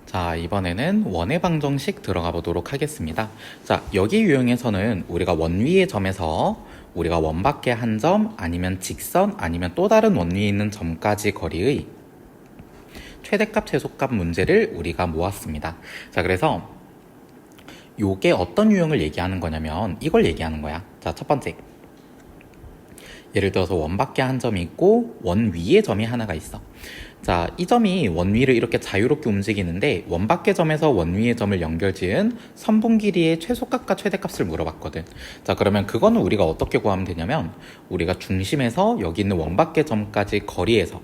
자, 이번에는 원의 방정식 들어가 보도록 하겠습니다. 자, 여기 유형에서는 우리가 원위의 점에서 우리가 원 밖의 한 점, 아니면 직선, 아니면 또 다른 원위에 있는 점까지 거리의 최대값, 최소값 문제를 우리가 모았습니다. 자, 그래서 요게 어떤 유형을 얘기하는 거냐면 이걸 얘기하는 거야. 자, 첫 번째. 예를 들어서 원 밖에 한 점이 있고 원 위에 점이 하나가 있어. 자, 이 점이 원 위를 이렇게 자유롭게 움직이는데 원 밖의 점에서 원 위의 점을 연결지은 선분 길이의 최소값과 최대값을 물어봤거든. 자, 그러면 그거는 우리가 어떻게 구하면 되냐면 우리가 중심에서 여기 있는 원 밖의 점까지 거리에서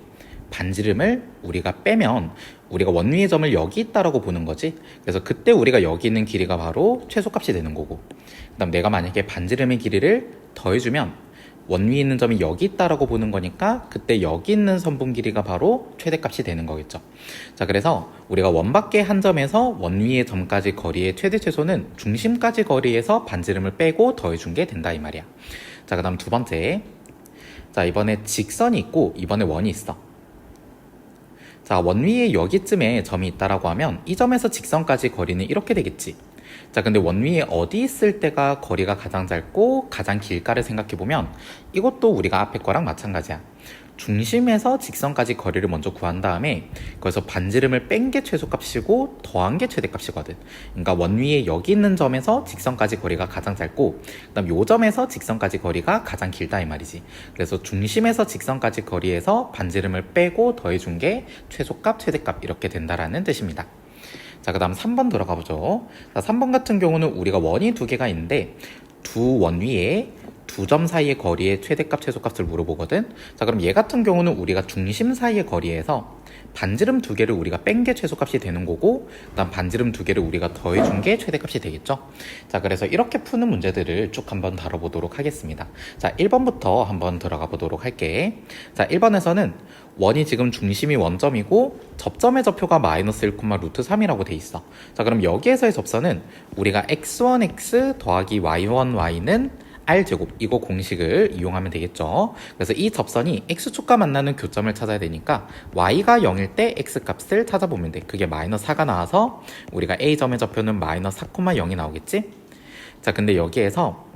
반지름을 우리가 빼면 우리가 원 위의 점을 여기 있다라고 보는 거지. 그래서 그때 우리가 여기 있는 길이가 바로 최소값이 되는 거고, 그 다음 내가 만약에 반지름의 길이를 더해주면 원 위에 있는 점이 여기 있다라고 보는 거니까 그때 여기 있는 선분 길이가 바로 최대값이 되는 거겠죠. 자, 그래서 우리가 원 밖의 한 점에서 원 위의 점까지 거리의 최대 최소는 중심까지 거리에서 반지름을 빼고 더해준 게 된다 이 말이야. 자, 그 다음 두 번째. 자, 이번에 직선이 있고 이번에 원이 있어. 자, 원 위에 여기쯤에 점이 있다라고 하면 이 점에서 직선까지 거리는 이렇게 되겠지. 자, 근데 원 위에 어디 있을 때가 거리가 가장 짧고 가장 길까를 생각해보면 이것도 우리가 앞에 거랑 마찬가지야. 중심에서 직선까지 거리를 먼저 구한 다음에 거기서 반지름을 뺀 게 최소값이고 더한 게 최대값이거든. 그러니까 원 위에 여기 있는 점에서 직선까지 거리가 가장 짧고 그 다음 요 점에서 직선까지 거리가 가장 길다 이 말이지. 그래서 중심에서 직선까지 거리에서 반지름을 빼고 더해준 게 최소값, 최대값 이렇게 된다라는 뜻입니다. 자, 그 다음 3번 들어가 보죠. 자, 3번 같은 경우는 우리가 원이 두 개가 있는데 두 원 위에 두 점 사이의 거리의 최대값, 최소값을 물어보거든. 자, 그럼 얘 같은 경우는 우리가 중심 사이의 거리에서 반지름 두 개를 우리가 뺀 게 최소값이 되는 거고, 그 다음 반지름 두 개를 우리가 더해준 게 최대값이 되겠죠. 자, 그래서 이렇게 푸는 문제들을 쭉 한번 다뤄보도록 하겠습니다. 자, 1번부터 한번 들어가 보도록 할게. 자, 1번에서는 원이 지금 중심이 원점이고 접점의 접표가 마이너스 1, 루트 3이라고 돼 있어. 자, 그럼 여기에서의 접선은 우리가 x1x 더하기 y1y는 r제곱 이거 공식을 이용하면 되겠죠. 그래서 이 접선이 x축과 만나는 교점을 찾아야 되니까 y가 0일 때 x값을 찾아보면 돼. 그게 마이너스 4가 나와서 우리가 a점의 좌표는 마이너스 4,0이 나오겠지. 자, 근데 여기에서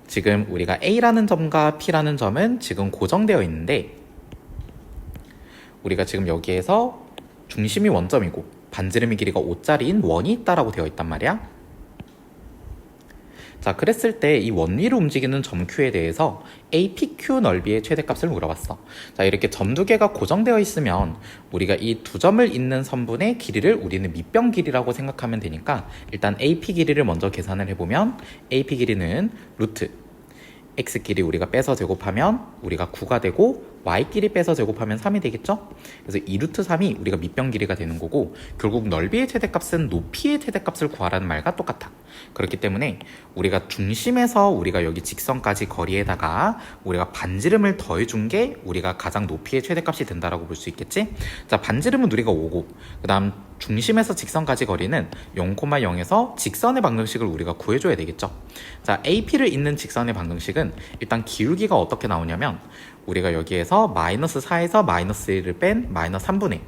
지금 우리가 a라는 점과 p라는 점은 지금 고정되어 있는데 우리가 지금 여기에서 중심이 원점이고 반지름의 길이가 5짜리인 원이 있다라고 되어 있단 말이야. 자, 그랬을 때 이 원위로 움직이는 점 Q에 대해서 APQ 넓이의 최대값을 물어봤어. 자, 이렇게 점 두 개가 고정되어 있으면 우리가 이 두 점을 잇는 선분의 길이를 우리는 밑변 길이라고 생각하면 되니까 일단 AP 길이를 먼저 계산을 해보면 AP 길이는 루트 x끼리 우리가 빼서 제곱하면 우리가 9가 되고 y끼리 빼서 제곱하면 3이 되겠죠? 그래서 2루트 3이 우리가 밑변 길이가 되는 거고 결국 넓이의 최대값은 높이의 최대값을 구하라는 말과 똑같아. 그렇기 때문에 우리가 중심에서 우리가 여기 직선까지 거리에다가 우리가 반지름을 더해준 게 우리가 가장 높이의 최대값이 된다라고 볼 수 있겠지? 자, 반지름은 우리가 5고 그 다음 중심에서 직선까지 거리는 0,0에서 직선의 방정식을 우리가 구해줘야 되겠죠? 자, AP를 잇는 직선의 방정식은 일단 기울기가 어떻게 나오냐면 우리가 여기에서 마이너스 4에서 마이너스 1을 뺀 마이너스 3분의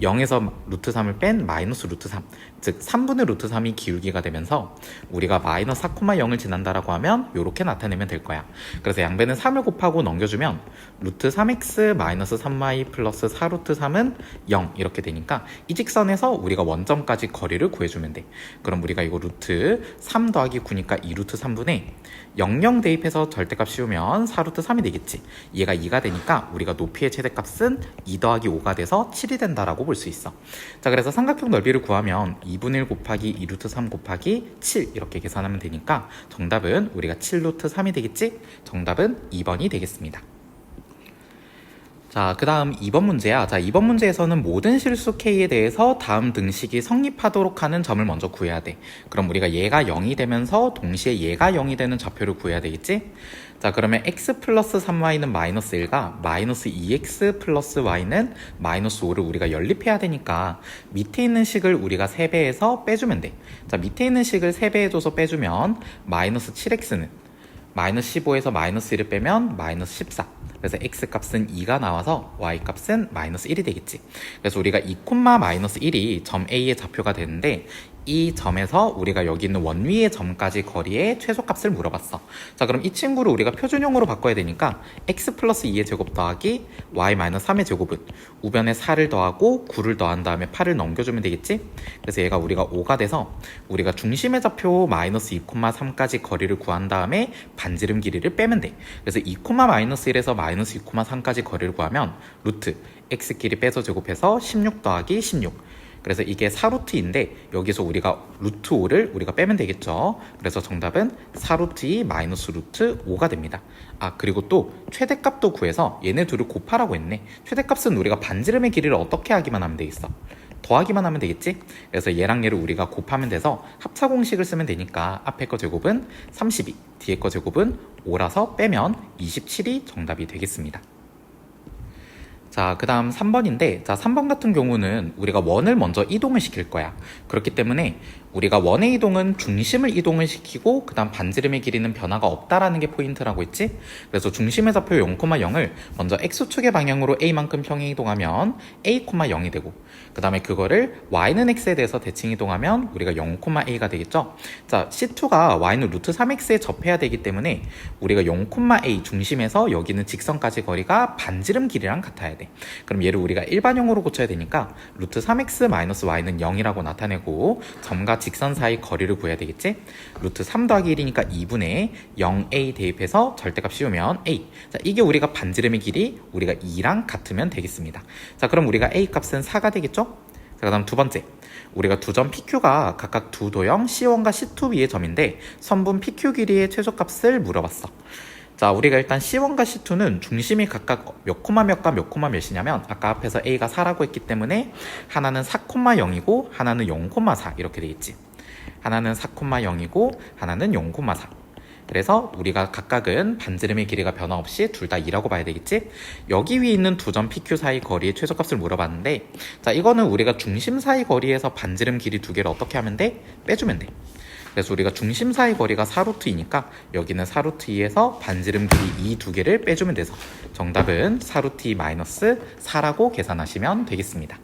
0에서 루트 3을 뺀 마이너스 루트 3, 즉 3분의 루트 3이 기울기가 되면서 우리가 마이너스 4,0을 지난다라고 하면 이렇게 나타내면 될 거야. 그래서 양배는 3을 곱하고 넘겨주면 루트 3x 마이너스 3y 플러스 4루트 3은 0 이렇게 되니까 이 직선에서 우리가 원점까지 거리를 구해주면 돼. 그럼 우리가 이거 루트 3 더하기 9니까 2루트 3분의 00 대입해서 절대값 씌우면 4루트 3이 되겠지. 얘가 2가 되니까 우리가 높이의 최대값은 2 더하기 5가 돼서 7이 된다라고 볼 수 있어. 자, 그래서 삼각형 넓이를 구하면 2분의 1 곱하기 2루트 3 곱하기 7 이렇게 계산하면 되니까 정답은 우리가 7루트 3이 되겠지? 정답은 2번이 되겠습니다. 자, 그 다음 2번 문제야. 자, 2번 문제에서는 모든 실수 K에 대해서 다음 등식이 성립하도록 하는 점을 먼저 구해야 돼. 그럼 우리가 얘가 0이 되면서 동시에 얘가 0이 되는 좌표를 구해야 되겠지? 자, 그러면 x 플러스 3y는 마이너스 1과 마이너스 2x 플러스 y는 마이너스 5를 우리가 연립해야 되니까 밑에 있는 식을 우리가 3배해서 빼주면 돼. 자, 밑에 있는 식을 3배해줘서 빼주면 마이너스 7x는 마이너스 15에서 마이너스 1을 빼면 마이너스 14 그래서 x값은 2가 나와서 y값은 마이너스 1이 되겠지. 그래서 우리가 2, 마이너스 1이 점 A의 좌표가 되는데 이 점에서 우리가 여기 있는 원위의 점까지 거리의 최소값을 물어봤어. 자, 그럼 이 친구를 우리가 표준형으로 바꿔야 되니까 x 플러스 2의 제곱 더하기 y 마이너스 3의 제곱은 우변에 4를 더하고 9를 더한 다음에 8을 넘겨주면 되겠지? 그래서 얘가 우리가 5가 돼서 우리가 중심의 좌표 마이너스 2, 3까지 거리를 구한 다음에 반지름 길이를 빼면 돼. 그래서 2, 마이너스 1에서 마이너스 2, 3까지 거리를 구하면 루트 x끼리 빼서 제곱해서 16 더하기 16. 그래서 이게 4루트인데 여기서 우리가 루트 5를 우리가 빼면 되겠죠. 그래서 정답은 4루트 2 마이너스 루트 5가 됩니다. 아, 그리고 또 최대값도 구해서 얘네 둘을 곱하라고 했네. 최대값은 우리가 반지름의 길이를 어떻게 하기만 하면 되겠어? 더하기만 하면 되겠지? 그래서 얘랑 얘를 우리가 곱하면 돼서 합차 공식을 쓰면 되니까 앞에 거 제곱은 32, 뒤에 거 제곱은 5라서 빼면 27이 정답이 되겠습니다. 자, 그 다음 3번인데, 자, 3번 같은 경우는 우리가 원을 먼저 이동을 시킬 거야. 그렇기 때문에 우리가 원의 이동은 중심을 이동을 시키고 그 다음 반지름의 길이는 변화가 없다라는 게 포인트라고 했지. 그래서 중심의 좌표 0,0을 먼저 x축의 방향으로 a만큼 평행 이동하면 a, 0이 되고 그 다음에 그거를 y는 x에 대해서 대칭 이동하면 우리가 0,a가 되겠죠. 자, c2가 y는 루트 3x에 접해야 되기 때문에 우리가 0,a 중심에서 여기는 직선까지 거리가 반지름 길이랑 같아야 돼. 그럼 얘를 우리가 일반형으로 고쳐야 되니까 루트 3x 마이너스 y는 0이라고 나타내고 점과 직선 사이 거리를 구해야 되겠지? 루트 3 더하기 1이니까 2분의 0a 대입해서 절대값 씌우면 a. 자, 이게 우리가 반지름의 길이 우리가 2랑 같으면 되겠습니다. 자, 그럼 우리가 a 값은 4가 되겠죠? 자, 그 다음 두 번째. 우리가 두 점 PQ가 각각 두 도형 C1과 C2 위의 점인데 선분 PQ 길이의 최소값을 물어봤어. 자, 우리가 일단 C1과 C2는 중심이 각각 몇 코마 몇과 몇 코마 몇이냐면 아까 앞에서 A가 4라고 했기 때문에 하나는 4,0이고 하나는 0,4 이렇게 되겠지. 하나는 4,0이고 하나는 0,4. 그래서 우리가 각각은 반지름의 길이가 변화 없이 둘 다 2라고 봐야 되겠지? 여기 위에 있는 두 점 PQ 사이 거리의 최소값을 물어봤는데 자, 이거는 우리가 중심 사이 거리에서 반지름 길이 두 개를 어떻게 하면 돼? 빼주면 돼. 그래서 우리가 중심 사이 거리가 4루트2니까 여기는 4루트2에서 반지름 길이 이 두 개를 빼주면 돼서 정답은 4루트2 마이너스 4라고 계산하시면 되겠습니다.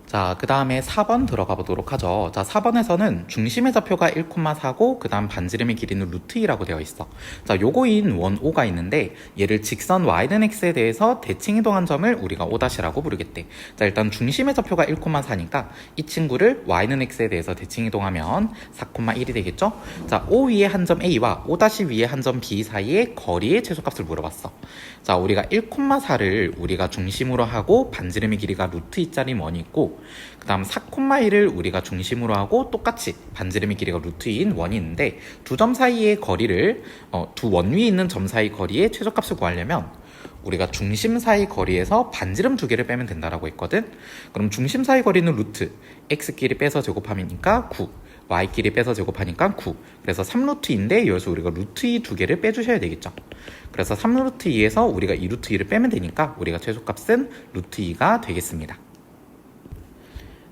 자, 그 다음에 4번 들어가 보도록 하죠. 자, 4번에서는 중심의 좌표가 1,4고 그 다음 반지름의 길이는 루트 2라고 되어 있어. 자, 요거인 원 O가 있는데 얘를 직선 y는 x에 대해서 대칭 이동한 점을 우리가 O'라고 부르겠대. 자, 일단 중심의 좌표가 1,4니까 이 친구를 y는 x에 대해서 대칭 이동하면 4,1이 되겠죠? 자, O 위에 한 점 A와 O' 위에 한 점 B 사이의 거리의 최소값을 물어봤어. 자, 우리가 1,4를 우리가 중심으로 하고 반지름의 길이가 루트 2짜리 원이 있고 그 다음 4,1을 우리가 중심으로 하고 똑같이 반지름의 길이가 루트 2인 원이 있는데 두 점 사이의 거리를 두 원 위에 있는 점 사이 거리의 최소값을 구하려면 우리가 중심 사이 거리에서 반지름 두 개를 빼면 된다라고 했거든. 그럼 중심 사이 거리는 루트 x끼리 빼서 제곱하니까 9 y끼리 빼서 제곱하니까 9 그래서 3루트2인데 여기서 우리가 루트 2 두 개를 빼주셔야 되겠죠. 그래서 3루트 2에서 우리가 2루트 2를 빼면 되니까 우리가 최소값은 루트 2가 되겠습니다.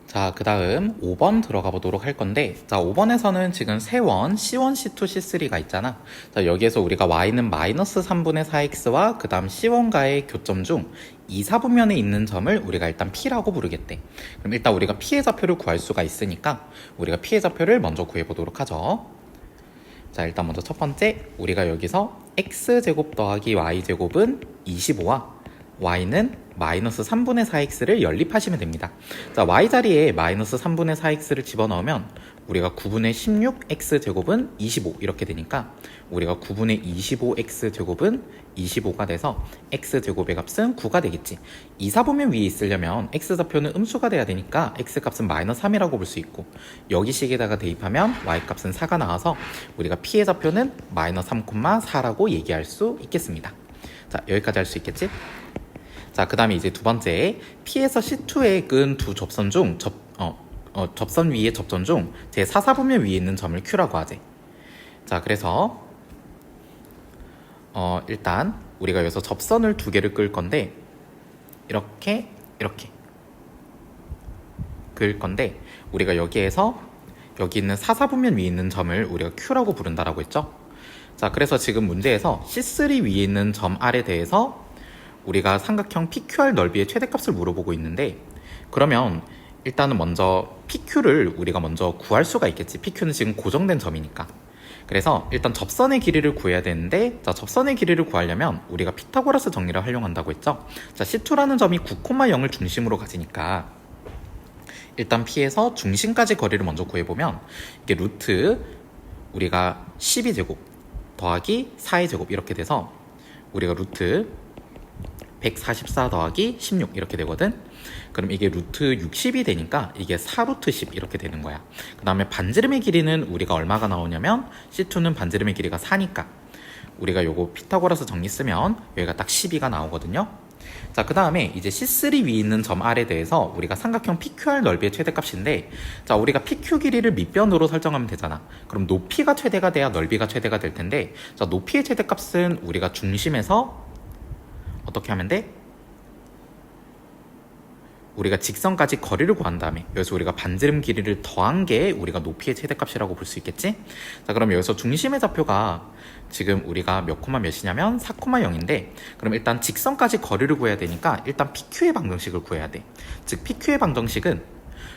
자, 그 다음 5번 들어가 보도록 할 건데 자, 5번에서는 지금 세 원 C1, C2, C3가 있잖아. 자, 여기에서 우리가 y는 마이너스 3분의 4x와 그 다음 C1과의 교점 중 2, 4분면에 있는 점을 우리가 일단 P라고 부르겠대. 그럼 일단 우리가 P의 좌표를 구할 수가 있으니까 우리가 P의 좌표를 먼저 구해보도록 하죠. 자, 일단 먼저 첫 번째 우리가 여기서 x제곱 더하기 y제곱은 25와 y는 마이너스 3분의 4x를 연립하시면 됩니다. 자, y 자리에 마이너스 3분의 4x를 집어넣으면 우리가 9분의 16x제곱은 25 이렇게 되니까 우리가 9분의 25x제곱은 25가 돼서 x제곱의 값은 9가 되겠지. 2, 4보면 위에 있으려면 x좌표는 음수가 돼야 되니까 x값은 마이너스 3이라고 볼 수 있고 여기 식에다가 대입하면 y값은 4가 나와서 우리가 p의 좌표는 마이너스 3,4라고 얘기할 수 있겠습니다. 자, 여기까지 할 수 있겠지? 자, 그 다음에 이제 두 번째 P에서 C2에 끈 두 접선 중 접선 위의 접점 중 제 4, 4분면 위에 있는 점을 Q라고 하지. 자, 그래서 일단 우리가 여기서 접선을 두 개를 끌 건데 이렇게 그을 건데 우리가 여기에서 여기 있는 4, 4분면 위에 있는 점을 우리가 Q라고 부른다라고 했죠. 자, 그래서 지금 문제에서 C3 위에 있는 점 R에 대해서 우리가 삼각형 PQR 넓이의 최대값을 물어보고 있는데, 그러면 일단은 먼저 PQ를 우리가 먼저 구할 수가 있겠지. PQ는 지금 고정된 점이니까. 그래서 일단 접선의 길이를 구해야 되는데, 자, 접선의 길이를 구하려면 우리가 피타고라스 정리를 활용한다고 했죠. 자, C2라는 점이 9,0을 중심으로 가지니까 일단 P에서 중심까지 거리를 먼저 구해보면 이게 루트 우리가 12제곱 더하기 4의 제곱 이렇게 돼서 우리가 루트 144 더하기 16 이렇게 되거든. 그럼 이게 루트 60이 되니까 이게 4루트 10 이렇게 되는 거야. 그 다음에 반지름의 길이는 우리가 얼마가 나오냐면 C2는 반지름의 길이가 4니까 우리가 요거 피타고라스 정리 쓰면 여기가 딱 12가 나오거든요. 자, 그 다음에 이제 C3 위에 있는 점 R에 대해서 우리가 삼각형 PQR 넓이의 최대값인데, 자, 우리가 PQ 길이를 밑변으로 설정하면 되잖아. 그럼 높이가 최대가 돼야 넓이가 최대가 될 텐데, 자, 높이의 최대값은 우리가 중심에서 어떻게 하면 돼? 우리가 직선까지 거리를 구한 다음에 여기서 우리가 반지름 길이를 더한 게 우리가 높이의 최대값이라고 볼 수 있겠지? 자, 그럼 여기서 중심의 좌표가 지금 우리가 몇 코마 몇이냐면 4,0인데, 그럼 일단 직선까지 거리를 구해야 되니까 일단 PQ의 방정식을 구해야 돼. 즉 PQ의 방정식은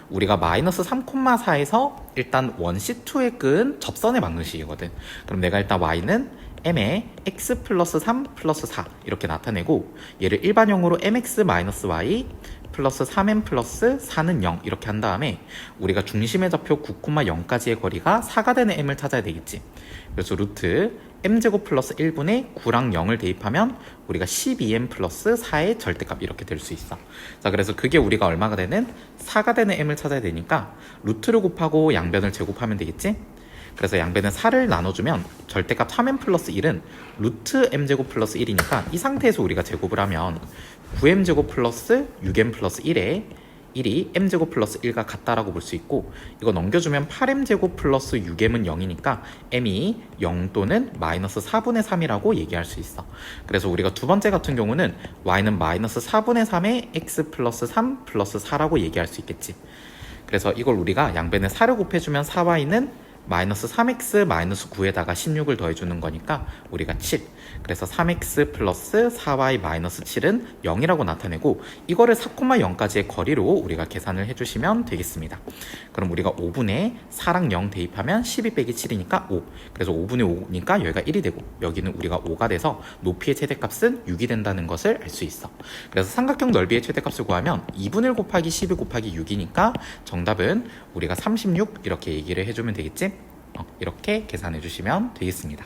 우리가 마이너스 3,4에서 일단 원 C2에 끈 접선의 방정식이거든. 그럼 내가 일단 Y는 m에 x 플러스 3 플러스 4 이렇게 나타내고, 얘를 일반형으로 mx 마이너스 y 플러스 3m 플러스 4는 0 이렇게 한 다음에 우리가 중심의 좌표 9,0까지의 거리가 4가 되는 m을 찾아야 되겠지. 그래서 루트 m제곱 플러스 1분의 9랑 0을 대입하면 우리가 12m 플러스 4의 절대값 이렇게 될 수 있어. 자, 그래서 그게 우리가 얼마가 되는 4가 되는 m을 찾아야 되니까 루트를 곱하고 양변을 제곱하면 되겠지. 그래서 양변은 4를 나눠주면 절대값 3m 플러스 1은 루트 m제곱 플러스 1이니까 이 상태에서 우리가 제곱을 하면 9m제곱 플러스 6m 플러스 1에 1이 m제곱 플러스 1과 같다라고 볼 수 있고, 이거 넘겨주면 8m제곱 플러스 6m은 0이니까 m이 0 또는 마이너스 4분의 3이라고 얘기할 수 있어. 그래서 우리가 두 번째 같은 경우는 y는 마이너스 4분의 3에 x 플러스 3 플러스 4라고 얘기할 수 있겠지. 그래서 이걸 우리가 양변에 4를 곱해주면 4y는 마이너스 3x 마이너스 9에다가 16을 더해주는 거니까 우리가 7. 그래서 3x 플러스 4y 마이너스 7은 0이라고 나타내고, 이거를 4,0까지의 거리로 우리가 계산을 해주시면 되겠습니다. 그럼 우리가 5분의 4랑 0 대입하면 12 빼기 7이니까 5. 그래서 5분의 5니까 여기가 1이 되고 여기는 우리가 5가 돼서 높이의 최대값은 6이 된다는 것을 알 수 있어. 그래서 삼각형 넓이의 최대값을 구하면 2분의 1 곱하기 12 곱하기 6이니까 정답은 우리가 36 이렇게 얘기를 해주면 되겠지? 이렇게 계산해 주시면 되겠습니다.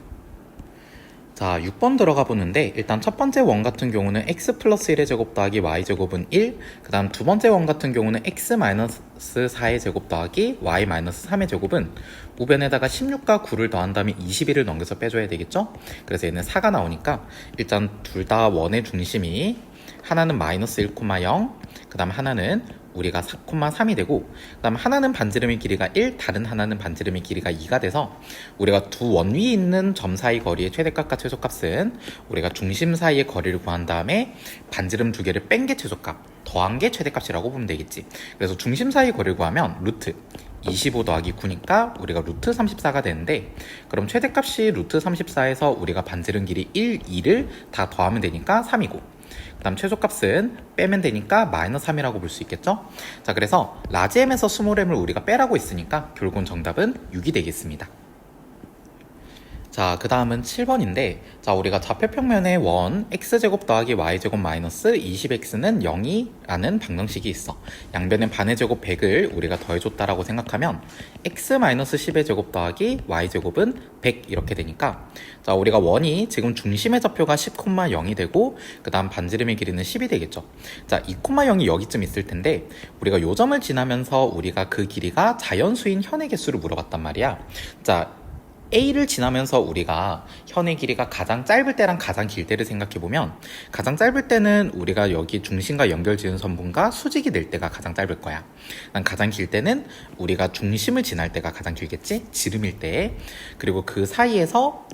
자, 6번 들어가 보는데, 일단 첫 번째 원 같은 경우는 x 플러스 1의 제곱 더하기 y 제곱은 1, 그 다음 두 번째 원 같은 경우는 x 마이너스 4의 제곱 더하기 y 마이너스 3의 제곱은 우변에다가 16과 9를 더한 다음에 21을 넘겨서 빼줘야 되겠죠? 그래서 얘는 4가 나오니까 일단 둘 다 원의 중심이 하나는 마이너스 1,0, 그 다음 하나는 우리가 4,3이 되고, 그 다음 하나는 반지름의 길이가 1, 다른 하나는 반지름의 길이가 2가 돼서 우리가 두 원 위에 있는 점 사이 거리의 최대값과 최소값은 우리가 중심 사이의 거리를 구한 다음에 반지름 두 개를 뺀 게 최소값, 더한 게 최대값이라고 보면 되겠지. 그래서 중심 사이 거리를 구하면 루트 25 더하기 9니까 우리가 루트 34가 되는데, 그럼 최대값이 루트 34에서 우리가 반지름 길이 1, 2를 다 더하면 되니까 3이고, 그 다음 최소값은 빼면 되니까 마이너스 3이라고 볼 수 있겠죠? 자, 그래서 라지 m에서 스몰 m을 우리가 빼라고 있으니까 결국은 정답은 6이 되겠습니다. 자, 그 다음은 7번인데, 자, 우리가 좌표평면에 원 x제곱 더하기 y제곱 마이너스 20x는 0이라는 방정식이 있어. 양변에 반의 제곱 100을 우리가 더해줬다라고 생각하면 x 마이너스 10의 제곱 더하기 y제곱은 100 이렇게 되니까, 자, 우리가 원이 지금 중심의 좌표가 10,0이 되고 그 다음 반지름의 길이는 10이 되겠죠. 자, 2,0이 여기쯤 있을 텐데 우리가 요 점을 지나면서 우리가 그 길이가 자연수인 현의 개수를 물어봤단 말이야. 자, A를 지나면서 우리가 현의 길이가 가장 짧을 때랑 가장 길 때를 생각해보면, 가장 짧을 때는 우리가 여기 중심과 연결지은 선분과 수직이 될 때가 가장 짧을 거야. 가장 길 때는 우리가 중심을 지날 때가 가장 길겠지? 지름일 때. 그리고 그 사이에서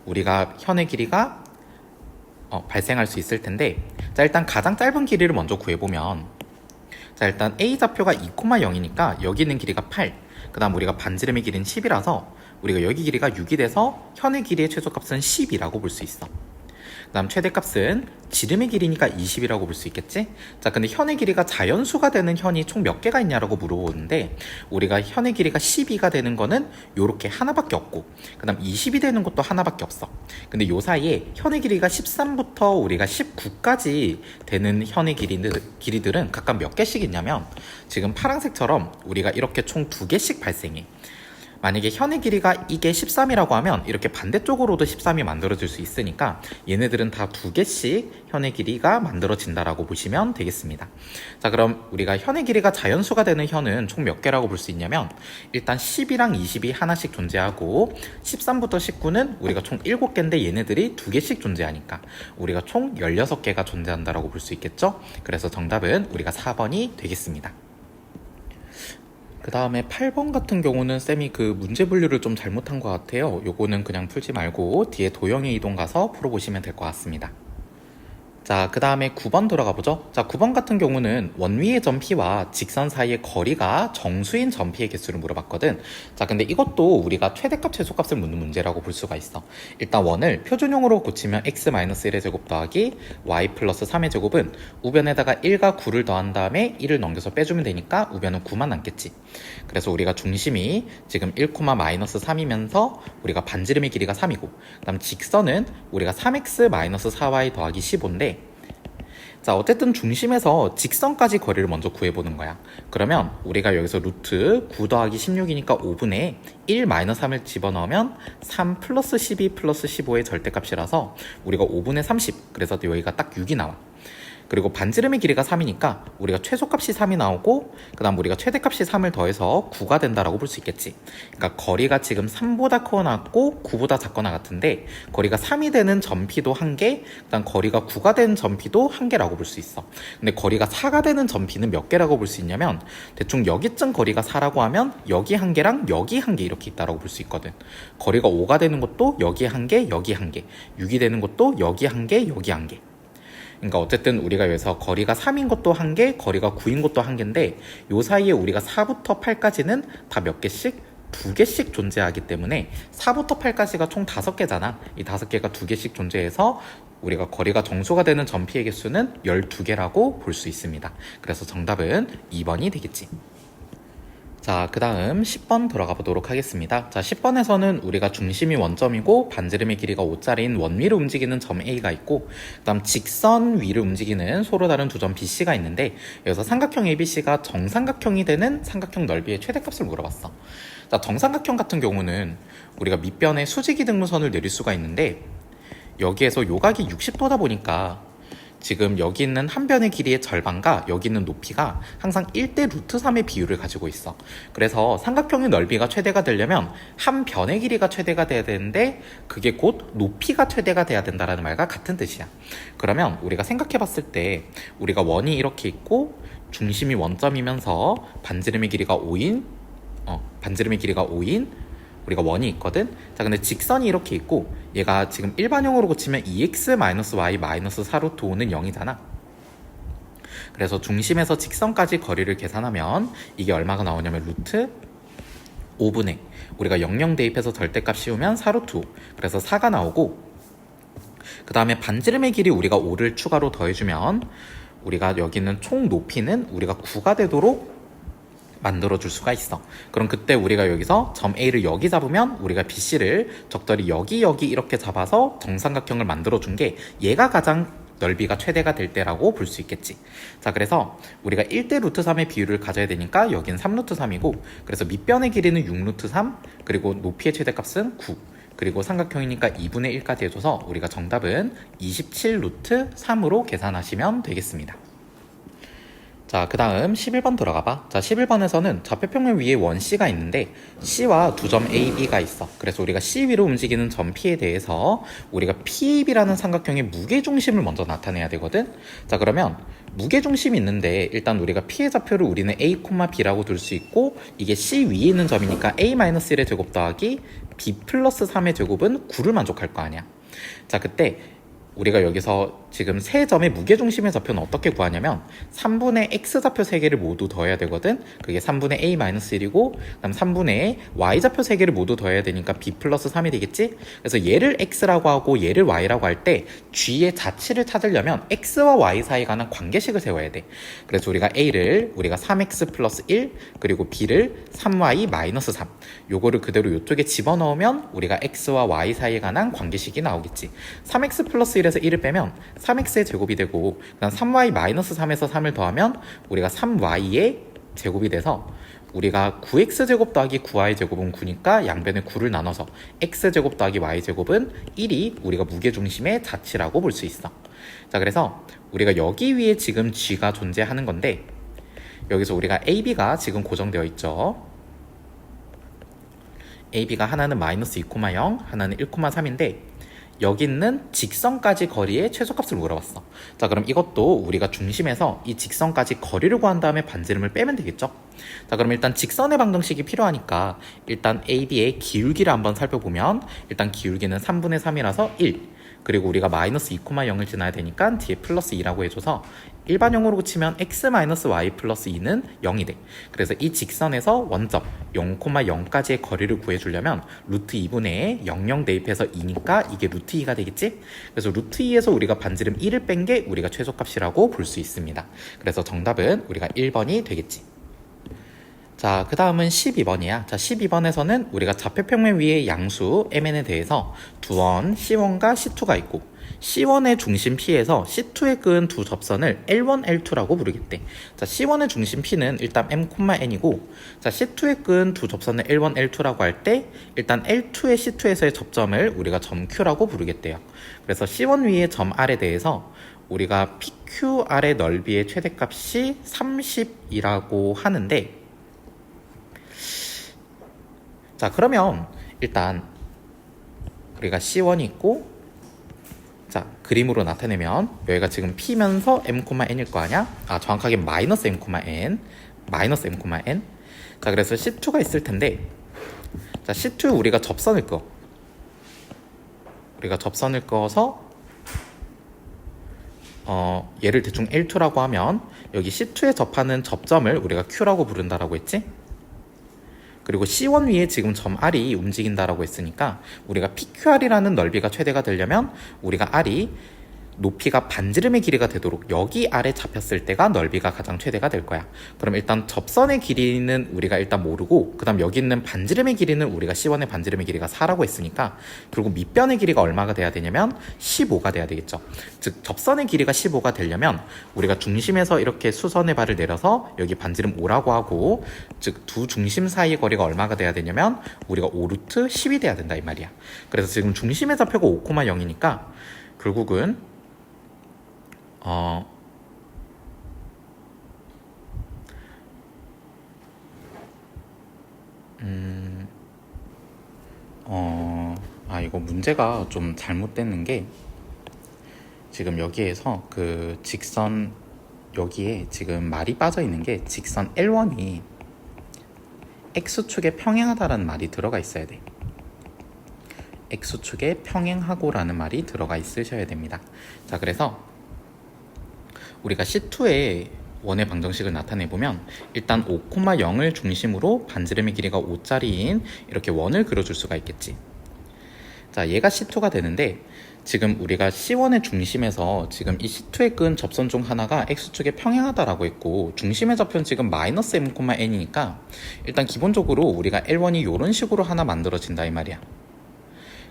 우리가 현의 길이가 발생할 수 있을 텐데, 자, 일단 가장 짧은 길이를 먼저 구해보면, 자, 일단 A 좌표가 2,0이니까 여기 있는 길이가 8. 그 다음 우리가 반지름의 길이는 10이라서 우리가 여기 길이가 6이 돼서 현의 길이의 최소값은 10이라고 볼 수 있어. 그 다음 최대값은 지름의 길이니까 20이라고 볼 수 있겠지? 자, 근데 현의 길이가 자연수가 되는 현이 총 몇 개가 있냐라고 물어보는데 우리가 현의 길이가 12가 되는 거는 요렇게 하나밖에 없고 그 다음 20이 되는 것도 하나밖에 없어. 근데 요 사이에 현의 길이가 13부터 우리가 19까지 되는 현의 길이들은 각각 몇 개씩 있냐면 지금 파란색처럼 우리가 이렇게 총 2개씩 발생해. 만약에 현의 길이가 이게 13이라고 하면 이렇게 반대쪽으로도 13이 만들어질 수 있으니까 얘네들은 다 2개씩 현의 길이가 만들어진다라고 보시면 되겠습니다. 자, 그럼 우리가 현의 길이가 자연수가 되는 현은 총 몇 개라고 볼 수 있냐면 일단 10이랑 20이 하나씩 존재하고 13부터 19는 우리가 총 7개인데 얘네들이 2개씩 존재하니까 우리가 총 16개가 존재한다라고 볼 수 있겠죠? 그래서 정답은 우리가 4번이 되겠습니다. 그 다음에 8번 같은 경우는 쌤이 그 문제 분류를 좀 잘못한 것 같아요. 요거는 그냥 풀지 말고 뒤에 도형의 이동 가서 풀어보시면 될 것 같습니다. 자, 그 다음에 9번 들어가 보죠. 자, 9번 같은 경우는 원위의 점 P와 직선 사이의 거리가 정수인 점 P의 개수를 물어봤거든. 자, 근데 이것도 우리가 최대값 최소값을 묻는 문제라고 볼 수가 있어. 일단 원을 표준형으로 고치면 x-1의 제곱 더하기 y 플러스 3의 제곱은 우변에다가 1과 9를 더한 다음에 1을 넘겨서 빼주면 되니까 우변은 9만 남겠지. 그래서 우리가 중심이 지금 1,-3이면서 우리가 반지름의 길이가 3이고 그 다음 직선은 우리가 3x-4y 더하기 15인데 자, 어쨌든 중심에서 직선까지 거리를 먼저 구해보는 거야. 그러면 우리가 여기서 루트 9 더하기 16이니까 5분의 1-3을 집어넣으면 3 플러스 12 플러스 15의 절대값이라서 우리가 5분의 30, 그래서 여기가 딱 6이 나와. 그리고 반지름의 길이가 3이니까 우리가 최소값이 3이 나오고 그 다음 우리가 최대값이 3을 더해서 9가 된다라고 볼 수 있겠지. 그러니까 거리가 지금 3보다 크거나 같고 9보다 작거나 같은데 거리가 3이 되는 점피도 1개, 그 다음 거리가 9가 되는 점피도 1개라고 볼 수 있어. 근데 거리가 4가 되는 점피는 몇 개라고 볼 수 있냐면 대충 여기쯤 거리가 4라고 하면 여기 1개랑 여기 1개 이렇게 있다라고 볼 수 있거든. 거리가 5가 되는 것도 여기 1개, 여기 1개, 6이 되는 것도 여기 1개, 여기 1개. 그러니까 어쨌든 우리가 여기서 거리가 3인 것도 1개, 거리가 9인 것도 1개인데 요 사이에 우리가 4부터 8까지는 다 몇 개씩? 2개씩 존재하기 때문에 4부터 8까지가 총 5개잖아. 이 5개가 2개씩 존재해서 우리가 거리가 정수가 되는 점피의 개수는 12개라고 볼 수 있습니다. 그래서 정답은 2번이 되겠지. 자, 그 다음 10번 들어가 보도록 하겠습니다. 자, 10번에서는 우리가 중심이 원점이고 반지름의 길이가 5짜리인 원위를 움직이는 점 A가 있고 그 다음 직선 위를 움직이는 서로 다른 두 점 BC가 있는데 여기서 삼각형 ABC가 정삼각형이 되는 삼각형 넓이의 최대값을 물어봤어. 자, 정삼각형 같은 경우는 우리가 밑변에 수직이 등분선을 내릴 수가 있는데 여기에서 요각이 60도다 보니까 지금 여기 있는 한 변의 길이의 절반과 여기 있는 높이가 항상 1대 루트 3의 비율을 가지고 있어. 그래서 삼각형의 넓이가 최대가 되려면 한 변의 길이가 최대가 돼야 되는데 그게 곧 높이가 최대가 돼야 된다는 말과 같은 뜻이야. 그러면 우리가 생각해 봤을 때 우리가 원이 이렇게 있고 중심이 원점이면서 반지름의 길이가 5인 우리가 원이 있거든. 자, 근데 직선이 이렇게 있고 얘가 지금 일반형으로 고치면 2x-y-4루트 5는 0이잖아. 그래서 중심에서 직선까지 거리를 계산하면 이게 얼마가 나오냐면 루트 5분의 우리가 00 대입해서 절대값 씌우면 4루트 5, 그래서 4가 나오고 그 다음에 반지름의 길이 우리가 5를 추가로 더해주면 우리가 여기 있는 총 높이는 우리가 9가 되도록 만들어줄 수가 있어. 그럼 그때 우리가 여기서 점 A를 여기 잡으면 우리가 BC를 적절히 여기 이렇게 잡아서 정삼각형을 만들어준 게 얘가 가장 넓이가 최대가 될 때라고 볼 수 있겠지. 자, 그래서 우리가 1대 루트 3의 비율을 가져야 되니까 여긴 3루트 3이고 그래서 밑변의 길이는 6루트 3 그리고 높이의 최대값은 9 그리고 삼각형이니까 2분의 1까지 해줘서 우리가 정답은 27루트 3으로 계산하시면 되겠습니다. 자, 그 다음 11번 들어가봐. 자, 11번에서는 좌표평면 위에 원 C가 있는데 C와 두 점 A, B가 있어. 그래서 우리가 C 위로 움직이는 점 P에 대해서 우리가 PAB라는 삼각형의 무게중심을 먼저 나타내야 되거든. 자, 그러면 무게중심이 있는데 일단 우리가 P의 좌표를 우리는 A, B라고 둘 수 있고 이게 C 위에 있는 점이니까 A-1의 제곱 더하기 B 플러스 3의 제곱은 9를 만족할 거 아니야. 자, 그때 우리가 여기서 지금 세 점의 무게중심의 좌표는 어떻게 구하냐면 3분의 x좌표 3개를 모두 더해야 되거든. 그게 3분의 a-1이고 그 다음 3분의 y좌표 3개를 모두 더해야 되니까 b 플러스 3이 되겠지. 그래서 얘를 x라고 하고 얘를 y라고 할 때 g의 자치를 찾으려면 x와 y 사이에 관한 관계식을 세워야 돼. 그래서 우리가 a를 우리가 3x 플러스 1 그리고 b를 3y 마이너스 3 요거를 그대로 이쪽에 집어넣으면 우리가 x와 y 사이에 관한 관계식이 나오겠지. 3x 플러스 1에서 1을 빼면 3x의 제곱이 되고 그다음 3y 마이너스 3에서 3을 더하면 우리가 3y의 제곱이 돼서 우리가 9x제곱 더하기 9y제곱은 9니까 양변에 9를 나눠서 x제곱 더하기 y제곱은 1이 우리가 무게중심의 자치라고 볼 수 있어. 자, 그래서 우리가 여기 위에 지금 g가 존재하는 건데 여기서 우리가 ab가 지금 고정되어 있죠. ab가 하나는 마이너스 2,0 하나는 1,3인데 여기 있는 직선까지 거리의 최소값을 물어봤어. 자, 그럼 이것도 우리가 중심에서 이 직선까지 거리를 구한 다음에 반지름을 빼면 되겠죠. 자, 그럼 일단 직선의 방정식이 필요하니까 일단 AB의 기울기를 한번 살펴보면 일단 기울기는 3분의 3이라서 1 그리고 우리가 마이너스 2,0을 지나야 되니까 뒤에 플러스 2라고 해줘서 일반형으로 치면 x 마이너스 y 플러스 2는 0이 돼. 그래서 이 직선에서 원점 0,0까지의 거리를 구해주려면 루트 2분의 00 대입해서 2니까 이게 루트 2가 되겠지? 그래서 루트 2에서 우리가 반지름 1을 뺀 게 우리가 최소값이라고 볼 수 있습니다. 그래서 정답은 우리가 1번이 되겠지. 자, 그 다음은 12번이야. 자, 12번에서는 우리가 좌표평면 위에 양수 mn에 대해서 두원 C1과 C2가 있고 C1의 중심 P에서 C2에 그은 두 접선을 L1, L2라고 부르겠대. 자, C1의 중심 P는 일단 m, n이고 자, C2에 그은 두 접선을 L1, L2라고 할 때 일단 L2의 C2에서의 접점을 우리가 점 Q라고 부르겠대요. 그래서 C1 위의 점 R에 대해서 우리가 PQR의 넓이의 최대값이 30이라고 하는데 자, 그러면 일단 우리가 C1이 있고 자, 그림으로 나타내면 여기가 지금 P면서 m, n일 거 아니야? 아, 정확하게 마이너스 m, n 마이너스 m, n 자, 그래서 C2가 있을 텐데 자, C2 우리가 접선을 그어 우리가 접선을 그어서 얘를 대충 L2라고 하면 여기 C2에 접하는 접점을 우리가 Q라고 부른다라고 했지? 그리고 C1 위에 지금 점 R이 움직인다라고 했으니까 우리가 PQR이라는 넓이가 최대가 되려면 우리가 R이 높이가 반지름의 길이가 되도록 여기 아래 잡혔을 때가 넓이가 가장 최대가 될 거야. 그럼 일단 접선의 길이는 우리가 일단 모르고 그 다음 여기 있는 반지름의 길이는 우리가 C1의 반지름의 길이가 4라고 했으니까 결국 밑변의 길이가 얼마가 돼야 되냐면 15가 돼야 되겠죠. 즉 접선의 길이가 15가 되려면 우리가 중심에서 이렇게 수선의 발을 내려서 여기 반지름 5라고 하고 즉 두 중심 사이의 거리가 얼마가 돼야 되냐면 우리가 5루트 10이 돼야 된다 이 말이야. 그래서 지금 중심의 좌표가 5,0이니까 결국은 이거 문제가 좀 잘못됐는 게 지금 여기에서 그 직선 여기에 지금 말이 빠져 있는 게 직선 L1이 X축에 평행하다라는 말이 들어가 있어야 돼. X축에 평행하고 라는 말이 들어가 있으셔야 됩니다. 자, 그래서 우리가 C2의 원의 방정식을 나타내보면 일단 5,0을 중심으로 반지름의 길이가 5짜리인 이렇게 원을 그려줄 수가 있겠지. 자, 얘가 C2가 되는데 지금 우리가 C1의 중심에서 지금 이 C2에 끈 접선 중 하나가 X축에 평행하다라고 했고 중심의 좌표는 지금 마이너스 m, n이니까 일단 기본적으로 우리가 L1이 이런 식으로 하나 만들어진다 이 말이야.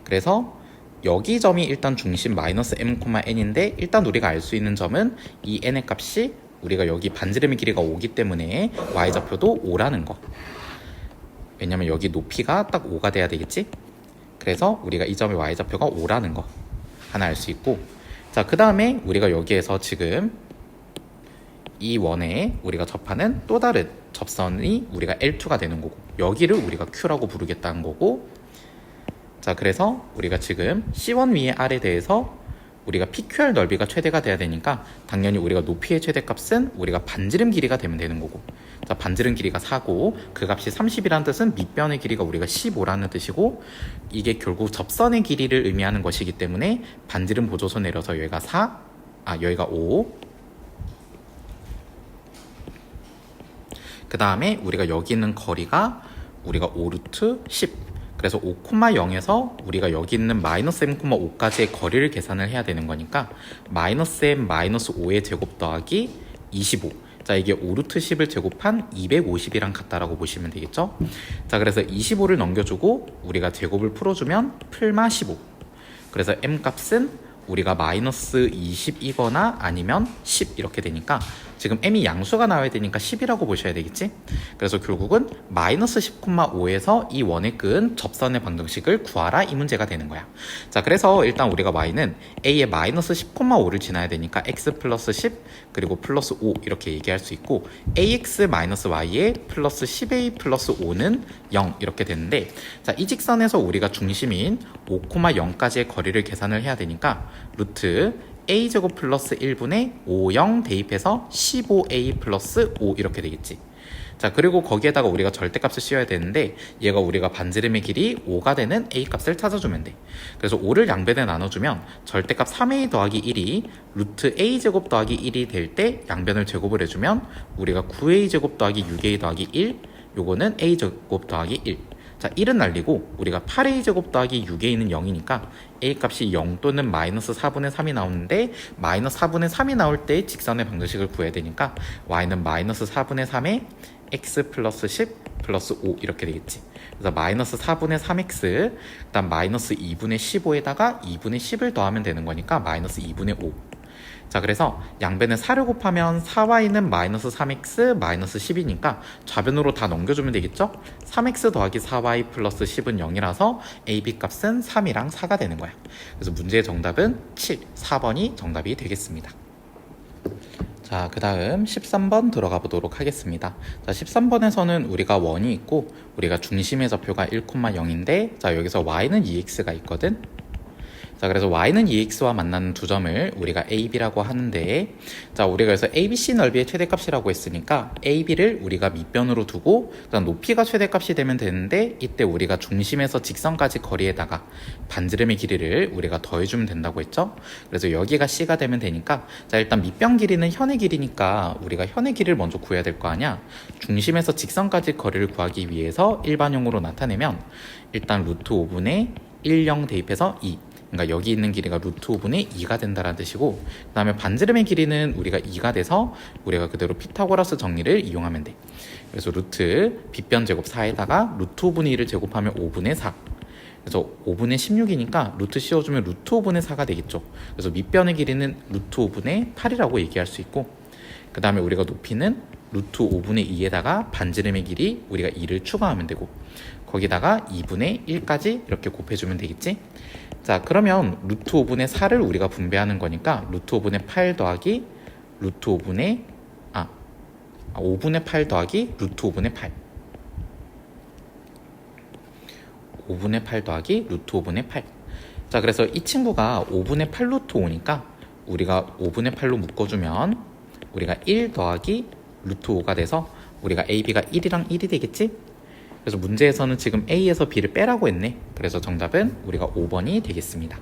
그래서 여기 점이 일단 중심 마이너스 m, n인데 일단 우리가 알 수 있는 점은 이 n의 값이 우리가 여기 반지름의 길이가 5기 때문에 y좌표도 5라는 거. 왜냐면 여기 높이가 딱 5가 돼야 되겠지? 그래서 우리가 이 점의 y좌표가 5라는 거 하나 알 수 있고 자, 그 다음에 우리가 여기에서 지금 이 원에 우리가 접하는 또 다른 접선이 우리가 L2가 되는 거고 여기를 우리가 Q라고 부르겠다는 거고 자, 그래서 우리가 지금 C1 위의 R에 대해서 우리가 PQR 넓이가 최대가 돼야 되니까 당연히 우리가 높이의 최대값은 우리가 반지름 길이가 되면 되는 거고 자, 반지름 길이가 4고 그 값이 30이라는 뜻은 밑변의 길이가 우리가 15라는 뜻이고 이게 결국 접선의 길이를 의미하는 것이기 때문에 반지름 보조선 내려서 여기가 4 여기가 5. 그 다음에 우리가 여기 있는 거리가 우리가 5 루트 10. 그래서 5,0에서 우리가 여기 있는 마이너스 m,5까지의 거리를 계산을 해야 되는 거니까 마이너스 m 마이너스 5의 제곱 더하기 25. 자, 이게 5 루트 10을 제곱한 250이랑 같다라고 보시면 되겠죠. 자, 그래서 25를 넘겨주고 우리가 제곱을 풀어주면 풀마 15. 그래서 m 값은 우리가 마이너스 20이거나 아니면 10 이렇게 되니까 지금 m이 양수가 나와야 되니까 10이라고 보셔야 되겠지. 그래서 결국은 마이너스 10,5에서 이 원의 끈 접선의 방정식을 구하라, 이 문제가 되는 거야. 자, 그래서 일단 우리가 y는 a의 마이너스 10,5를 지나야 되니까 x 플러스 10 그리고 플러스 5 이렇게 얘기할 수 있고, ax 마이너스 y의 플러스 10a 플러스 5는 0 이렇게 되는데, 자, 이 직선에서 우리가 중심인 5,0까지의 거리를 계산을 해야 되니까 루트 a제곱 플러스 1분의 5, 0 대입해서 15a 플러스 5 이렇게 되겠지. 자, 그리고 거기에다가 우리가 절대값을 씌워야 되는데 얘가 우리가 반지름의 길이 5가 되는 a 값을 찾아주면 돼. 그래서 5를 양변에 나눠주면 절대값 3a 더하기 1이 루트 a제곱 더하기 1이 될 때 양변을 제곱을 해주면 우리가 9a 제곱 더하기 6a 더하기 1, 요거는 a 제곱 더하기 1. 자, 1은 날리고 우리가 8a 제곱 더하기 6a는 0이니까 a 값이 0 또는 마이너스 4분의 3이 나오는데, 마이너스 4분의 3이 나올 때 직선의 방정식을 구해야 되니까 y는 마이너스 4분의 3에 x 플러스 10 플러스 5 이렇게 되겠지. 그래서 마이너스 4분의 3x 그 다음 마이너스 2분의 15에다가 2분의 10을 더하면 되는 거니까 마이너스 2분의 5. 자, 그래서 양변에 4를 곱하면 4y는 마이너스 3x 마이너스 10이니까 좌변으로 다 넘겨주면 되겠죠? 3x 더하기 4y 플러스 10은 0이라서 ab 값은 3이랑 4가 되는 거야. 그래서 문제의 정답은 7, 4번이 정답이 되겠습니다. 자, 그 다음 13번 들어가 보도록 하겠습니다. 자, 13번에서는 우리가 원이 있고 우리가 중심의 좌표가 1,0인데, 자, 여기서 y는 2x가 있거든. 자, 그래서 y는 2x와 만나는 두 점을 우리가 ab라고 하는데, 자, 우리가 그래서 abc 넓이의 최대값이라고 했으니까 ab를 우리가 밑변으로 두고 그다음 높이가 최대값이 되면 되는데, 이때 우리가 중심에서 직선까지 거리에다가 반지름의 길이를 우리가 더해주면 된다고 했죠. 그래서 여기가 c가 되면 되니까, 자, 일단 밑변 길이는 현의 길이니까 우리가 현의 길이를 먼저 구해야 될 거 아니야. 중심에서 직선까지 거리를 구하기 위해서 일반형으로 나타내면 일단 루트 5분의 1, 0 대입해서 2. 그러니까 여기 있는 길이가 루트 5분의 2가 된다는 뜻이고, 그 다음에 반지름의 길이는 우리가 2가 돼서 우리가 그대로 피타고라스 정리를 이용하면 돼. 그래서 루트 빗변 제곱 4에다가 루트 5분의 2를 제곱하면 5분의 4. 그래서 5분의 16이니까 루트 씌워주면 루트 5분의 4가 되겠죠. 그래서 밑변의 길이는 루트 5분의 8이라고 얘기할 수 있고, 그 다음에 우리가 높이는 루트 5분의 2에다가 반지름의 길이 우리가 2를 추가하면 되고, 거기다가 2분의 1까지 이렇게 곱해주면 되겠지. 자, 그러면 루트 5분의 4를 우리가 분배하는 거니까 루트 5분의 8 더하기 루트 5분의 5분의 8 더하기 루트 5분의 8. 5분의 8 더하기 루트 5분의 8. 자, 그래서 이 친구가 5분의 8 루트 5니까 우리가 5분의 8로 묶어주면 우리가 1 더하기 루트 5가 돼서 우리가 ab가 1이랑 1이 되겠지? 그래서 문제에서는 지금 a에서 b를 빼라고 했네. 그래서 정답은 우리가 5번이 되겠습니다.